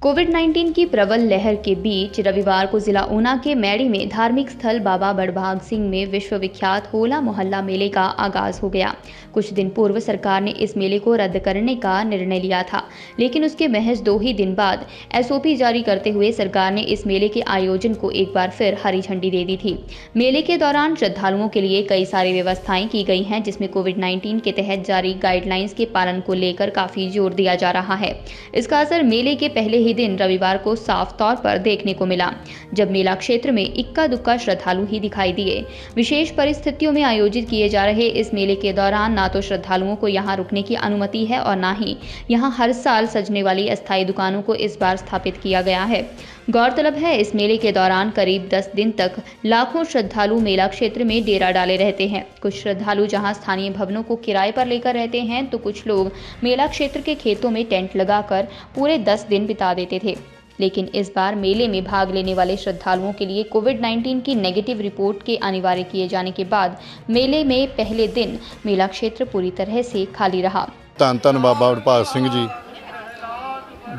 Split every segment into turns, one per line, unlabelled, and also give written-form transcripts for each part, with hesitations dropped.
कोविड-19 की प्रबल लहर के बीच रविवार को जिला ऊना के मैड़ी में धार्मिक स्थल बाबा बड़भाग सिंह में विश्वविख्यात होला मोहल्ला मेले का आगाज हो गया। कुछ दिन पूर्व सरकार ने इस मेले को रद्द करने का निर्णय लिया था, लेकिन उसके महज 2 ही दिन बाद एसओपी जारी करते हुए सरकार ने इस मेले के आयोजन को एक बार फिर हरी झंडी दे दी थी। मेले के दौरान श्रद्धालुओं के लिए कई सारी व्यवस्थाएं की गई हैं, जिसमें कोविड-19 के तहत जारी गाइडलाइंस के पालन को लेकर काफी जोर दिया जा रहा है। इसका असर मेले के पहले ही दिन रविवार को साफ तौर पर देखने को मिला, जब मेला क्षेत्र में इक्का दुक्का श्रद्धालु ही दिखाई दिए। विशेष परिस्थितियों में आयोजित किए जा रहे इस मेले के दौरान ना तो श्रद्धालुओं को यहां रुकने की अनुमति है और ना ही यहां हर साल सजने वाली अस्थायी दुकानों को इस बार स्थापित किया गया है। गौरतलब है, इस मेले के दौरान करीब 10 दिन तक लाखों श्रद्धालु मेला क्षेत्र में डेरा डाले रहते हैं। कुछ श्रद्धालु जहां स्थानीय भवनों को किराए पर लेकर रहते हैं, तो कुछ लोग मेला क्षेत्र के खेतों में टेंट लगाकर पूरे 10 दिन बिता देते थे। लेकिन इस बार मेले में भाग लेने वाले श्रद्धालुओं के लिए कोविड-19 की नेगेटिव रिपोर्ट के अनिवार्य किए जाने के बाद मेले में पहले दिन मेला क्षेत्र पूरी तरह से खाली रहा।
धन धन बाबा बड़भाग सिंह जी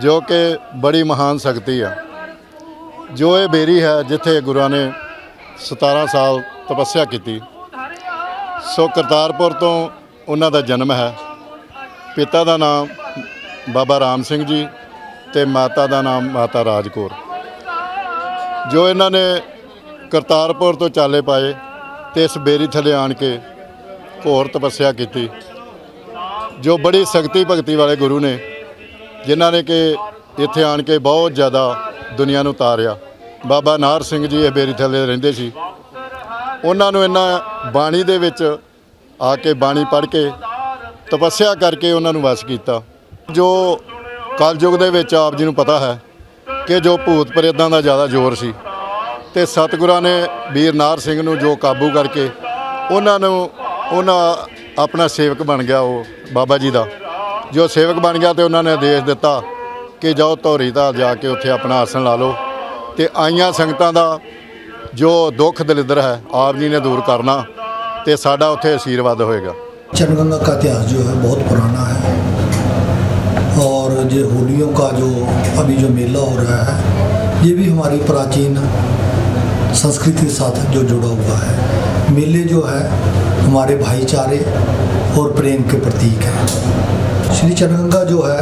जो कि बड़ी महान शक्ति है, जो ये बेरी है जिथे गुरुआ ने 17 साल तपस्या की। सो करतारपुर तो उन्हां दा जन्म है। पिता का नाम बाबा राम सिंह जी ते माता का नाम माता राज कौर। जो इन्होंने करतारपुर तो चाले पाए तो इस बेरी थले आन के घोर तपस्या की, जो बड़ी शक्ति भगती वाले गुरु ने, जिन्होंने कि इत्थे आन के बहुत ज़्यादा दुनिया नूं तारिया। बाबा नाहर सिंह जी इस बेरी थले रहिंदे सी, उन्होंने इन्हां बाणी दे विच आके बाणी पढ़ के तपस्या करके उन्होंने वश किया। जो कलयुग दे विच आप जी नूं पता है कि जो भूत प्रेतां दा ज़्यादा जोर सी, ते सतगुरां ने वीर नाहर सिंह नूं जो काबू करके उन्हां अपना सेवक बन गया। वो बाबा जी दा जो सेवक बन गया तो उन्होंने आदेश दिता कि जाओ धौरी धार जाके उत्थे अपना आसन ला लो, तो आईयां संगतां दा जो दुख दलिद्र है आप जी ने दूर करना, तो साडा उत्थे आशीर्वाद होएगा।
चनगंगा का इतिहास जो है बहुत पुराना है, और ये होलियों का जो अभी जो मेला हो रहा है, ये भी हमारी प्राचीन संस्कृति के साथ जो जुड़ा हुआ है। मेले जो है हमारे भाईचारे और प्रेम के प्रतीक हैं। श्री चनगंगा जो है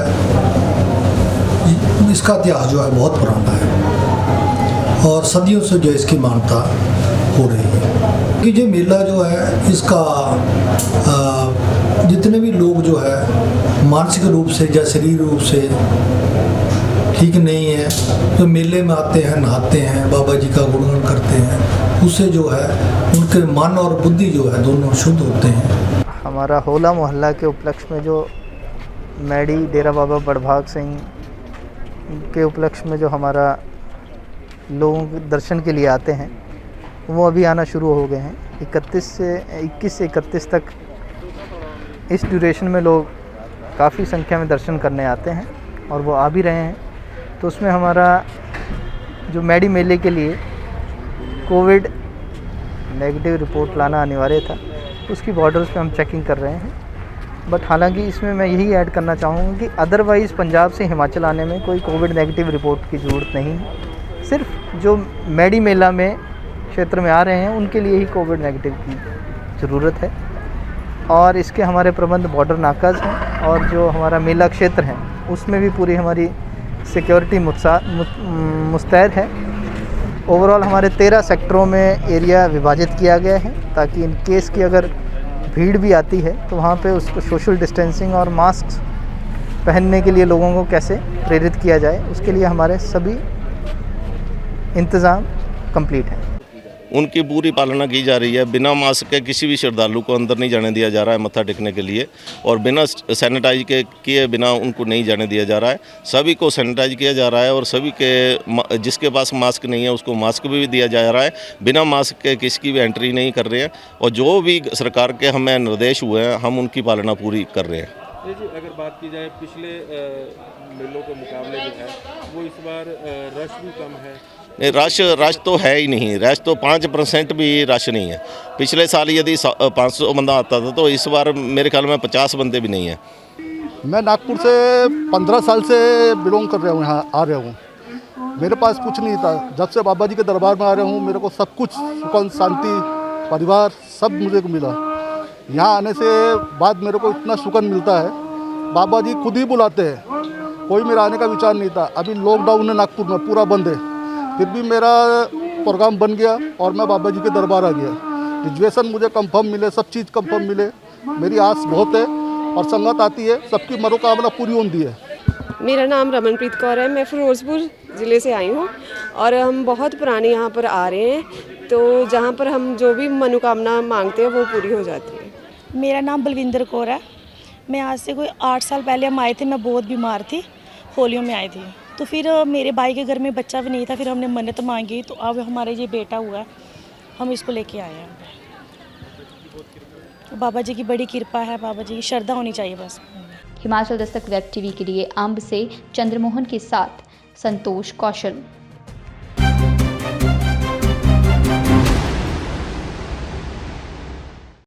इसका इतिहास जो है बहुत पुराना है, और सदियों से जो इसकी मान्यता हो रही है कि ये मेला जो है इसका जितने भी लोग जो है मानसिक रूप से या शरीर रूप से ठीक नहीं है, तो मेले में आते हैं, नहाते हैं, बाबा जी का गुणगान करते हैं, उससे जो है उनके मन और बुद्धि जो है दोनों शुद्ध होते हैं।
हमारा होला मोहल्ला के उपलक्ष्य में जो मैड़ी डेरा बाबा बड़भाग सिंह के उपलक्ष्य में जो हमारा लोगों के दर्शन के लिए आते हैं, वो अभी आना शुरू हो गए हैं। 21 से 31 तक इस ड्यूरेशन में लोग काफ़ी संख्या में दर्शन करने आते हैं, और वो आ भी रहे हैं। तो उसमें हमारा जो मैडी मेले के लिए कोविड नेगेटिव रिपोर्ट लाना अनिवार्य था, उसकी बॉर्डर्स पे हम चेकिंग कर रहे हैं। बट हालांकि इसमें मैं यही ऐड करना चाहूँगा कि अदरवाइज़ पंजाब से हिमाचल आने में कोई कोविड नेगेटिव रिपोर्ट की ज़रूरत नहीं है। सिर्फ जो मैडी मेला में क्षेत्र में आ रहे हैं उनके लिए ही कोविड नेगेटिव की ज़रूरत है। और इसके हमारे प्रबंध बॉर्डर नाकाज हैं, और जो हमारा मेला क्षेत्र है उसमें भी पूरी हमारी सिक्योरिटी मुस्तैद है। ओवरऑल हमारे 13 सेक्टरों में एरिया विभाजित किया गया है, ताकि इन केस की अगर भीड़ भी आती है तो वहाँ पे उसको सोशल डिस्टेंसिंग और मास्क पहनने के लिए लोगों को कैसे प्रेरित किया जाए, उसके लिए हमारे सभी इंतज़ाम कंप्लीट हैं।
उनकी पूरी पालना की जा रही है। बिना मास्क के किसी भी श्रद्धालु को अंदर नहीं जाने दिया जा रहा है मत्था टेकने के लिए, और बिना सैनिटाइज के किए बिना उनको नहीं जाने दिया जा रहा है। सभी को सैनिटाइज किया जा रहा है, और सभी के जिसके पास मास्क नहीं है उसको मास्क भी दिया जा रहा है। बिना मास्क के किसी की भी एंट्री नहीं कर रहे हैं, और जो भी सरकार के हमें निर्देश हुए हैं हम उनकी पालना पूरी कर रहे हैं।
जी, अगर बात की जाए पिछले मेलों के मुकाबले जो है वो इस बार रश भी कम है।
रश तो है ही नहीं, रश तो 5% भी रश नहीं है। पिछले साल यदि 500 बंदा आता था, तो इस बार मेरे ख्याल में 50 बंदे भी नहीं है।
मैं नागपुर से 15 साल से बिलोंग कर रहा हूँ, यहाँ आ रहा हूँ। मेरे पास कुछ नहीं था, जब से बाबा जी के दरबार में आ रहा हूँ मेरे को सब कुछ सुकून, शांति, परिवार सब मुझे को मिला। यहाँ आने से बाद मेरे को इतना सुकून मिलता है, बाबा जी खुद ही बुलाते हैं, कोई मेरा आने का विचार नहीं था। अभी लॉकडाउन है, नागपुर में पूरा बंद है, फिर भी मेरा प्रोग्राम बन गया और मैं बाबा जी के दरबार आ गया। ग्रेजुएशन मुझे कंफर्म मिले, सब चीज़ कंफर्म मिले, मेरी आस बहुत है और संगत आती है, सबकी मनोकामना पूरी होती है।
मेरा नाम रमनप्रीत कौर है, मैं फिरोजपुर ज़िले से आई हूँ और हम बहुत पुराने यहाँ पर आ रहे हैं, तो जहाँ पर हम जो भी मनोकामना मांगते हैं वो पूरी हो जाती है।
मेरा नाम बलविंदर कौर है। मैं आज से कोई 8 साल पहले हम आए थे, मैं बहुत बीमार थी, पोलियो में आई थी। तो फिर मेरे भाई के घर में बच्चा भी नहीं था, फिर हमने मन्नत मांगी, तो अब हमारे ये बेटा हुआ है, हम इसको लेके आए हैं। बाबा जी की बड़ी कृपा है, बाबा जी की श्रद्धा होनी चाहिए बस।
हिमाचल दस्तक वेब टीवी के लिए अंब से चंद्रमोहन के साथ संतोष कौशल।